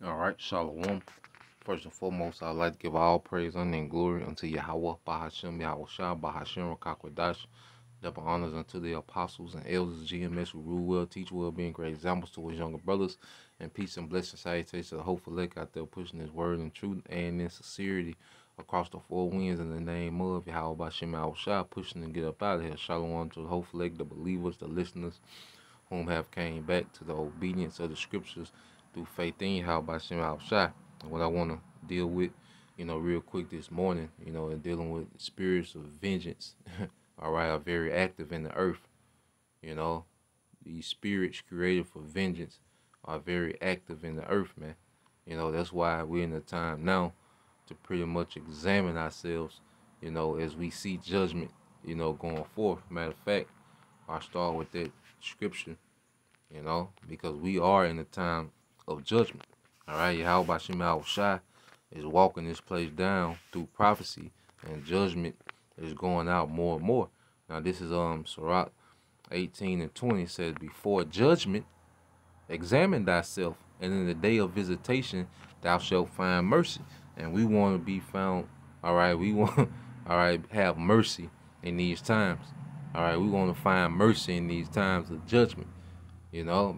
All right, Shalom. First and foremost, I'd like to give all praise, honor, and glory unto Yahweh, Bahashem, Yahweh Shah, Bahashem, Rakakwadash. Double honors unto the apostles and elders, GMS, who rule well, teach well, being great examples to his younger brothers, and peace and blessing salutations to the hopeful elect out there pushing his word and truth and in sincerity across the four winds in the name of Yahweh, Bahashem, Yahweh Shah, pushing to get up out of here. Shalom to the hopeful elect, the believers, the listeners, whom have came back to the obedience of the scriptures through faith in Yahweh Shem Shai. And what I want to deal with, real quick this morning, and dealing with spirits of vengeance, all right, are very active in the earth. These spirits created for vengeance are very active in the earth, man. That's why we're in the time now to pretty much examine ourselves, as we see judgment, going forth. Matter of fact, I'll start with that scripture, because we are in the time of judgment. All right, Yahweh Shema Shai is walking this place down through prophecy, and judgment is going out more and more. Now, this is Sirach 18 and 20 says, before judgment, examine thyself, and in the day of visitation, thou shalt find mercy. And we want to be found, all right, we want, all right, have mercy in these times. All right, we want to find mercy in these times of judgment,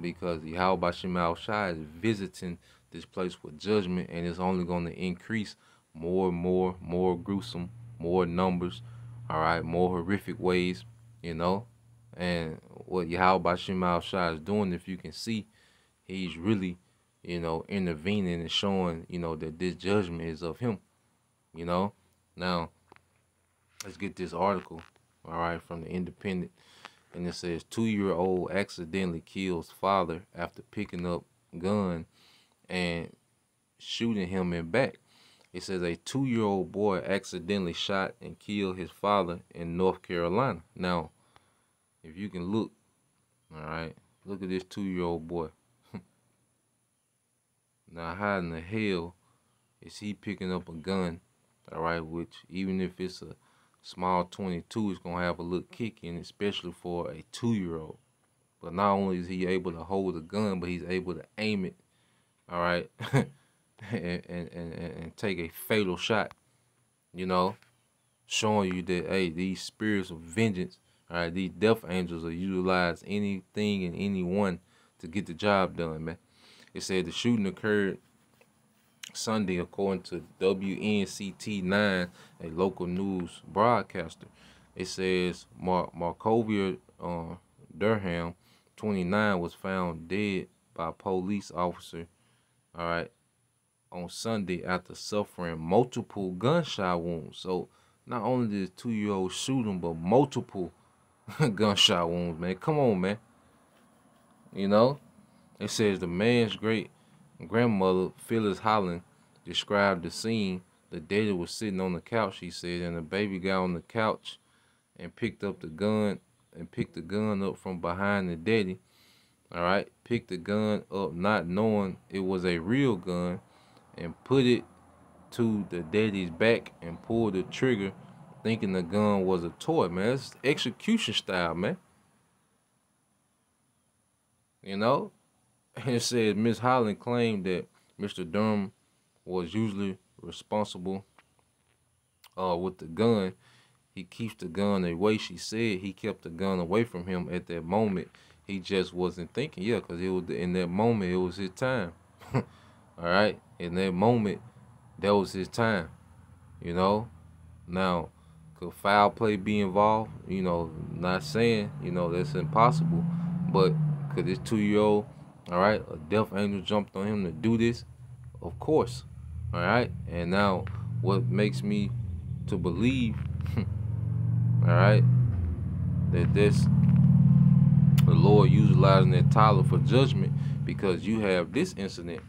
because Yahweh Shema Shai is visiting this place with judgment, and it's only going to increase more and more gruesome, more numbers, all right, more horrific ways, and what Yahweh Shema Shai is doing, if you can see, he's really, intervening and showing, that this judgment is of him, Now, let's get this article, all right, from the Independent. And it says 2-year-old accidentally kills father after picking up gun and shooting him in back. It says a 2-year-old boy accidentally shot and killed his father in North Carolina. Now, if you can look, all right, look at this 2-year-old boy. Now, how in the hell is he picking up a gun, all right, which even if it's a small 22, it's going to have a little kick in it, especially for a 2-year-old. But not only is he able to hold a gun, but he's able to aim it, all right, and take a fatal shot, showing you that, hey, these spirits of vengeance, all right, these death angels will utilize anything and anyone to get the job done, man. It said the shooting occurred Sunday, according to WNCT 9, a local news broadcaster. It says Markovia Durham, 29, was found dead by a police officer, all right, on Sunday after suffering multiple gunshot wounds. So not only did this 2-year-old shoot him, but multiple gunshot wounds, man. Come on, man. It says the man's great grandmother, Phyllis Holland, described the scene. The daddy was sitting on the couch, he said, and the baby got on the couch and picked the gun up from behind the daddy. All right, picked the gun up not knowing it was a real gun and put it to the daddy's back and pulled the trigger thinking the gun was a toy, man. It's execution style, man. It said Miss Holland claimed that Mr. Durham was usually responsible with the gun. He keeps the gun away. She said he kept the gun away from him at that moment. He just wasn't thinking, because it was in that moment, it was his time. All right? In that moment, that was his time, Now, could foul play be involved? Not saying, that's impossible. But could this 2-year-old, all right, a death angel jumped on him to do this? Of course. All right? And now, what makes me to believe, all right, that this the Lord utilizing that Tyler for judgment, because you have this incident.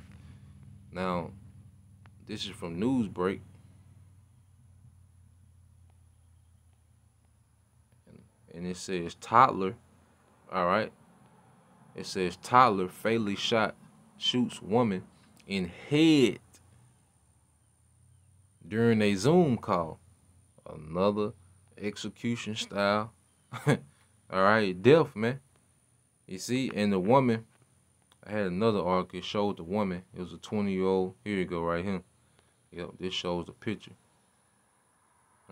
Now, this is from Newsbreak. And it says toddler, all right. It says toddler fatally shoots woman in head during a Zoom call. Another execution style. All right, death, man. You see, and the woman, I had another article. It showed the woman. It was a 20-year-old. Here you go, right here. Yep, this shows the picture.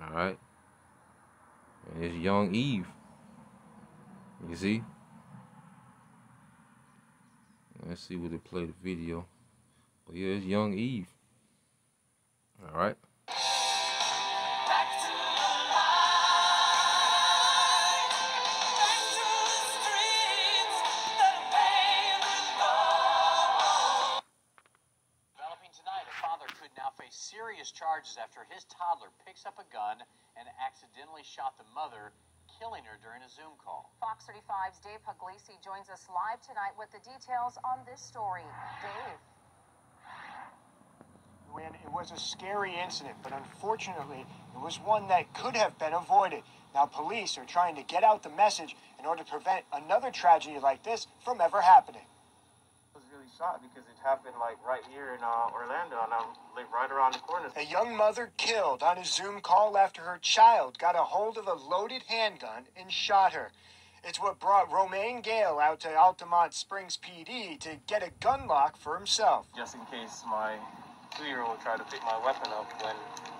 All right. And it's young Eve. You see? Let's see what they play the video. But yeah, it's young Eve. All right. Tonight, a father could now face serious charges after his toddler picks up a gun and accidentally shot the mother, killing her during a Zoom call. Fox 35's Dave Puglisi joins us live tonight with the details on this story. Dave. It was a scary incident, but unfortunately, it was one that could have been avoided. Now, police are trying to get out the message in order to prevent another tragedy like this from ever happening. I was really shocked because it happened like right here in Orlando, and I live right around the corner. A young mother killed on a Zoom call after her child got a hold of a loaded handgun and shot her. It's what brought Romaine Gale out to Altamont Springs PD to get a gun lock for himself. Just in case my 2-year-old tried to pick my weapon up when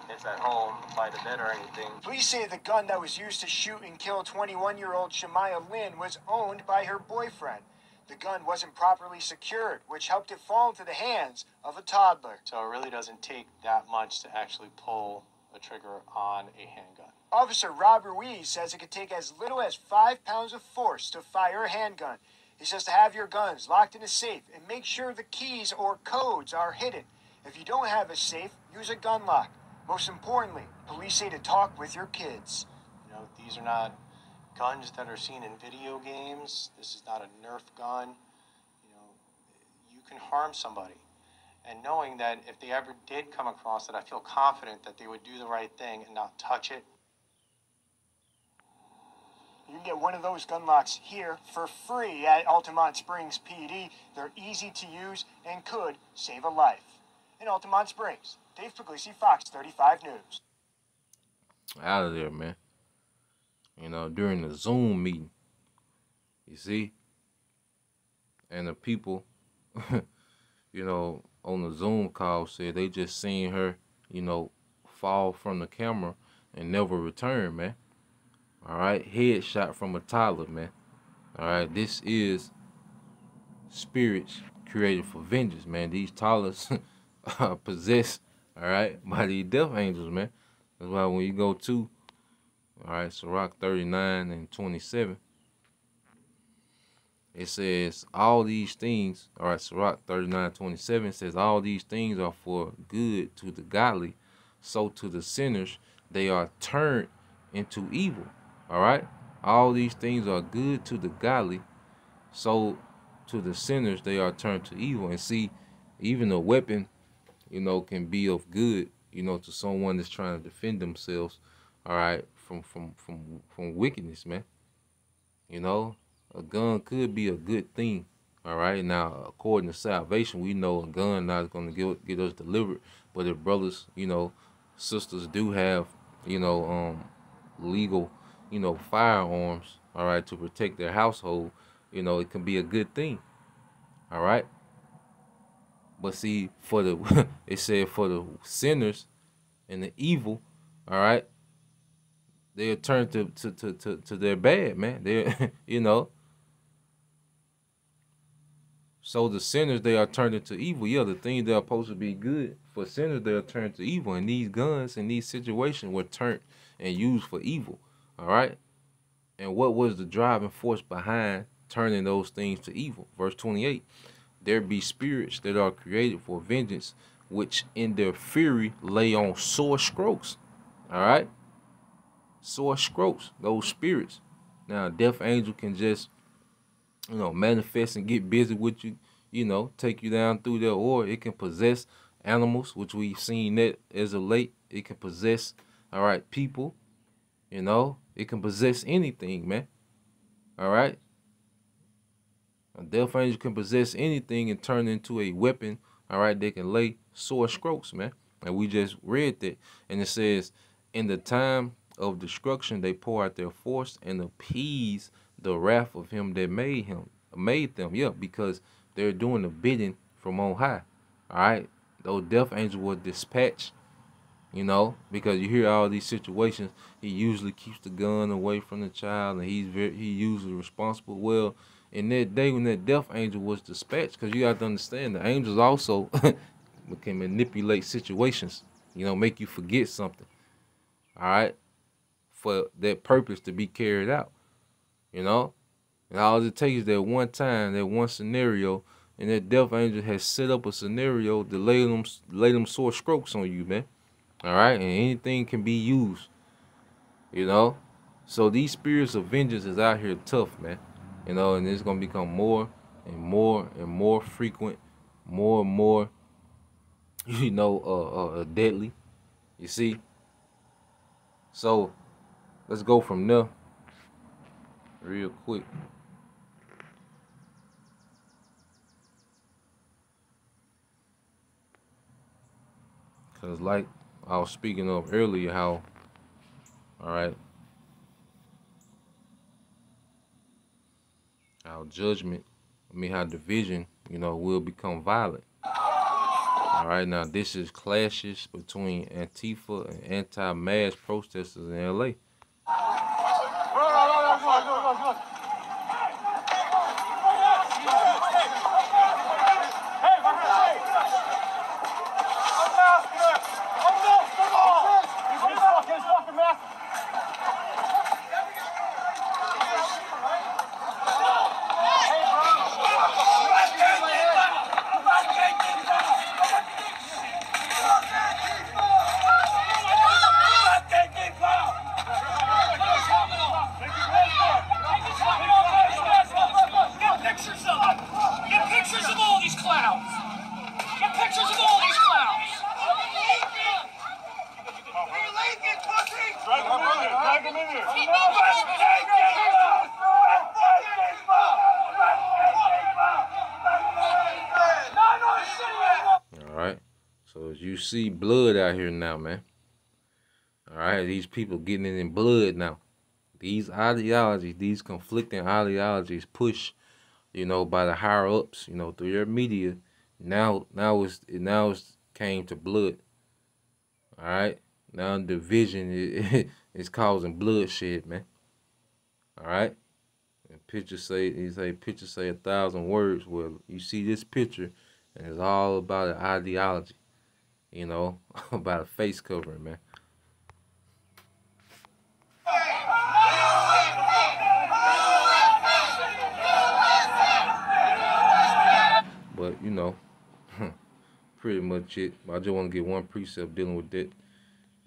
it's at home by the bed or anything. Police say the gun that was used to shoot and kill 21-year-old Shamaya Lynn was owned by her boyfriend. The gun wasn't properly secured, which helped it fall into the hands of a toddler. So it really doesn't take that much to actually pull a trigger on a handgun. Officer Rob Ruiz says it could take as little as 5 pounds of force to fire a handgun. He says to have your guns locked in a safe and make sure the keys or codes are hidden. If you don't have a safe, use a gun lock. Most importantly, police say to talk with your kids. You know, these are not guns that are seen in video games. This is not a Nerf gun. You know, you can harm somebody. And knowing that if they ever did come across it, I feel confident that they would do the right thing and not touch it. You can get one of those gun locks here for free at Altamont Springs PD. They're easy to use and could save a life. In Altamont Springs, Dave Puglisi, Fox 35 News. Out of there, man. You know, during the Zoom meeting, you see? And the people, you know, on the Zoom call said they just seen her, you know, fall from the camera and never return, man. All right? Headshot from a toddler, man. All right? This is spirits created for vengeance, man. These toddlers possessed, all right, by these death angels, man. That's why when you go to, all right, Sirach 39 and 27, it says all these things, all right, Sirach 39:27 says all these things are for good to the godly, so to the sinners they are turned into evil. All right, all these things are good to the godly, so to the sinners they are turned to evil. And see, even a weapon, you know, can be of good, you know, to someone that's trying to defend themselves, all right, from wickedness, man. You know, a gun could be a good thing, all right. Now, according to salvation, we know a gun not going to get us delivered. But if brothers, you know, sisters do have, you know, legal, you know, firearms, all right, to protect their household, you know, it can be a good thing, all right. But see, for the it said for the sinners and the evil, all right, they'll turn to their bad, man. They, you know. So the sinners, they are turned into evil. Yeah, the things that are supposed to be good for sinners, they are turned to evil. And these guns in these situations were turned and used for evil, all right. And what was the driving force behind turning those things to evil? Verse 28. There be spirits that are created for vengeance, which in their fury lay on sore strokes. All right? Sore strokes, those spirits. Now, a death angel can just, you know, manifest and get busy with you, you know, take you down through there, or it can possess animals, which we've seen that as of late. It can possess, all right, people, you know, it can possess anything, man. All right? A death angel can possess anything and turn into a weapon, all right? They can lay sore strokes, man. And we just read that. And it says, in the time of destruction, they pour out their force and appease the wrath of him that made them. Yeah, because they're doing the bidding from on high. All right, those death angels were dispatched. You know, because you hear all these situations, he usually keeps the gun away from the child, and he usually responsible. Well, in that day when that death angel was dispatched, because you have to understand the angels also can manipulate situations. You know, make you forget something. All right, for that purpose to be carried out. You know, and all it takes is that one time, that one scenario, and that death angel has set up a scenario to lay them sore strokes on you, man. All right, and anything can be used, you know. So these spirits of vengeance is out here tough, man. You know, and it's gonna become more and more and more frequent, more and more, you know, deadly. You see. So let's go from there, real quick. Cause like I was speaking of earlier, how, all right, how judgment, how division, you know, will become violent. All right, now this is clashes between Antifa and anti-mask protesters in LA. All right, so as you see blood out here now, man. All right, these people getting it in blood now. These ideologies, these conflicting ideologies pushed, you know, by the higher ups, you know, through your media. Now it's came to blood. All right, now division is causing bloodshed, man. All right, and pictures say 1,000 words. Well, you see this picture, and it's all about an ideology, you know, about a face covering, man. But you know, pretty much it. I just want to get one precept dealing with that,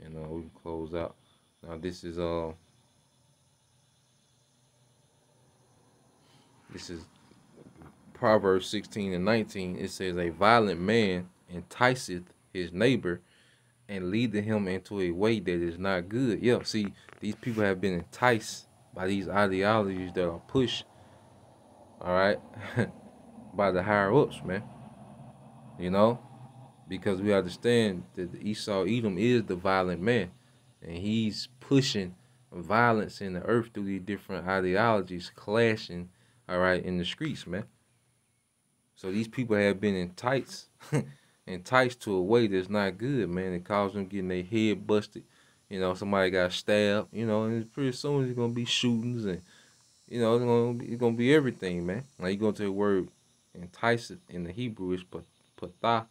and we can close out. Now this is Proverbs 16:19. It says, "A violent man enticeth his neighbor, and leadeth him into a way that is not good." Yeah, see, these people have been enticed by these ideologies that are pushed, all right, by the higher ups, man. You know, because we understand that Esau Edom is the violent man, and he's pushing violence in the earth through these different ideologies clashing, all right, in the streets, man. So these people have been enticed, enticed to a way that's not good, man. It caused them getting their head busted. You know, somebody got stabbed, you know, and pretty soon it's going to be shootings, and, you know, it's gonna be everything, man. Now you go to the word entice in the Hebrew is patah,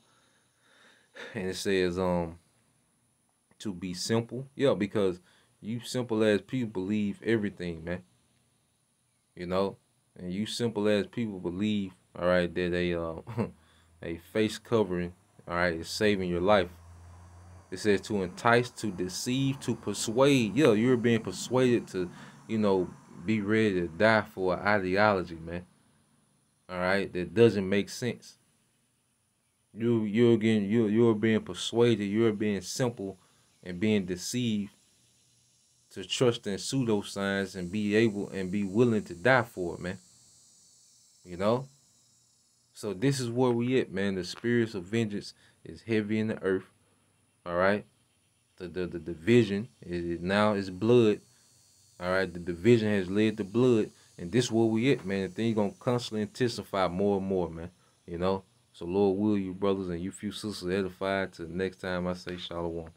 and it says to be simple. Yeah, because you simple as people believe everything, man. You know, and you simple as people believe, all right, that a face covering, all right, is saving your life. It says to entice, to deceive, to persuade. Yeah, you're being persuaded to, you know, be ready to die for an ideology, man. All right, that doesn't make sense. You're being persuaded. You're being simple and being deceived to trust in pseudoscience and be able and be willing to die for it, man. You know. So this is where we at, man. The spirits of vengeance is heavy in the earth. All right. The division is now is blood. All right. The division has led to blood, and this is where we at, man. The thing gonna constantly intensify more and more, man. you know. So Lord will you brothers and you few sisters edified till next time I say shalom.